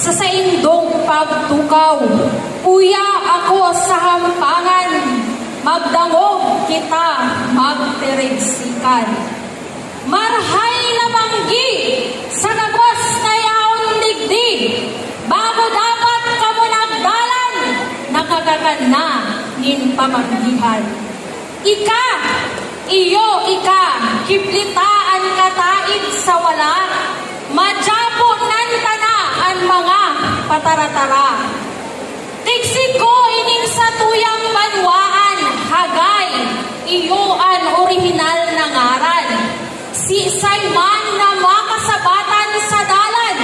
sa saindong pagtukaw. Uya ako sa hampangan, magdangog kita magtirigsikan. Marhay na manggi sa gabos na yaon digdig, bago dapat kamo nagdalan, nakagagan na nin pamanggihan. Ika, kiplitaan kataid sa wala, madyapo nan tana ang mga pataratara. Tigsig ko ining sa tuyang banwaan, hagay, iyoan orihinal na ngaran. Si Sayman na makasabatan sa dalan,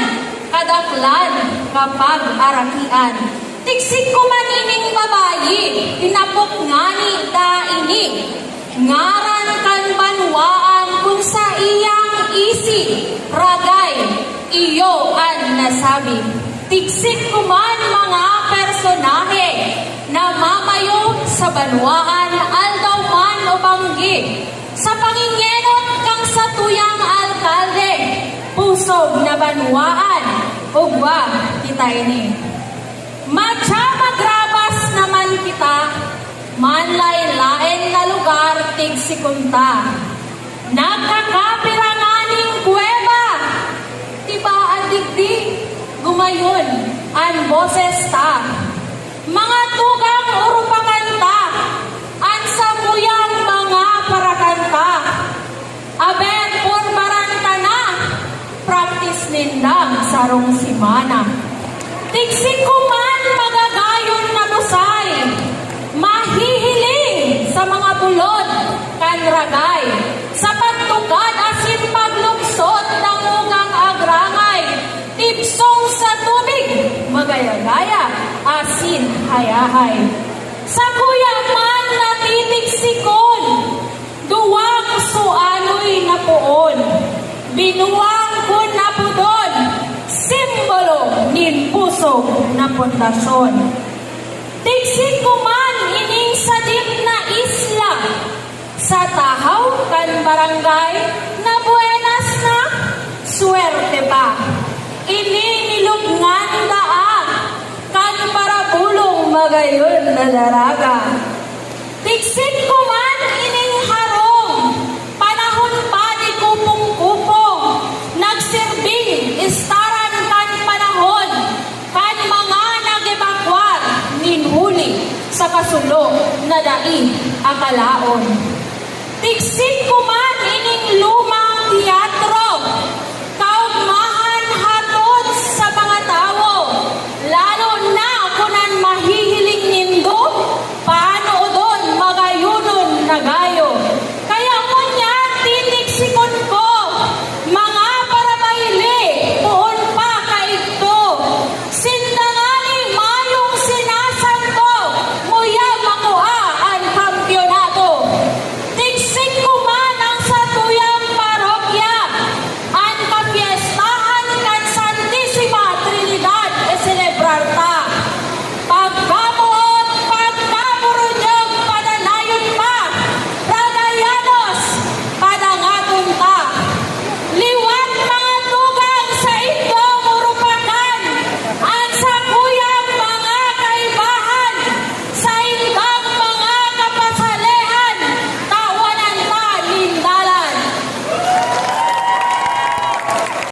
kadaklan kapag arakian. Tigsig ko man ining babayi, tinapok ngani da ini. Ngaran kan banwaan kung sa iyang isi, ragay, iyo ang nasabi. Tigsig ko man mga personahe na mamayo sa banwaan, aldaw man o banggi. Sa pangingenot kang sa tuyang alkalde, pusog na banwaan, ugwa kita ini. Madya magrabas naman kita, manlay-lain na lugar tigsikunta. Nagkakapiranganing kuweba, tiba adigdi, gumayon ang boses ta. Mga tugang urupakanta, ang samuyang mga parakanta. Aber purbaranta na, practice nindang sarong simana. Tigsig ko man magagayon na busay, mahihiling sa mga bulod kan ragay, sa pagtugad asin pagluksot ng ungang agrangay, tipsong sa tubig, magaya-gaya, asin hayahay. Sa kuya man natitigsikon, duwang suanoy na poon, binuwang ko na pudon, simbolo nin puso na pundasyon. Tigsig ko man ining sadip na isla, sa tahaw kan barangay, na buenas na swerte ba. Ini nilugnan daang, kan para bulong magayon na daraga. Tigsig ko man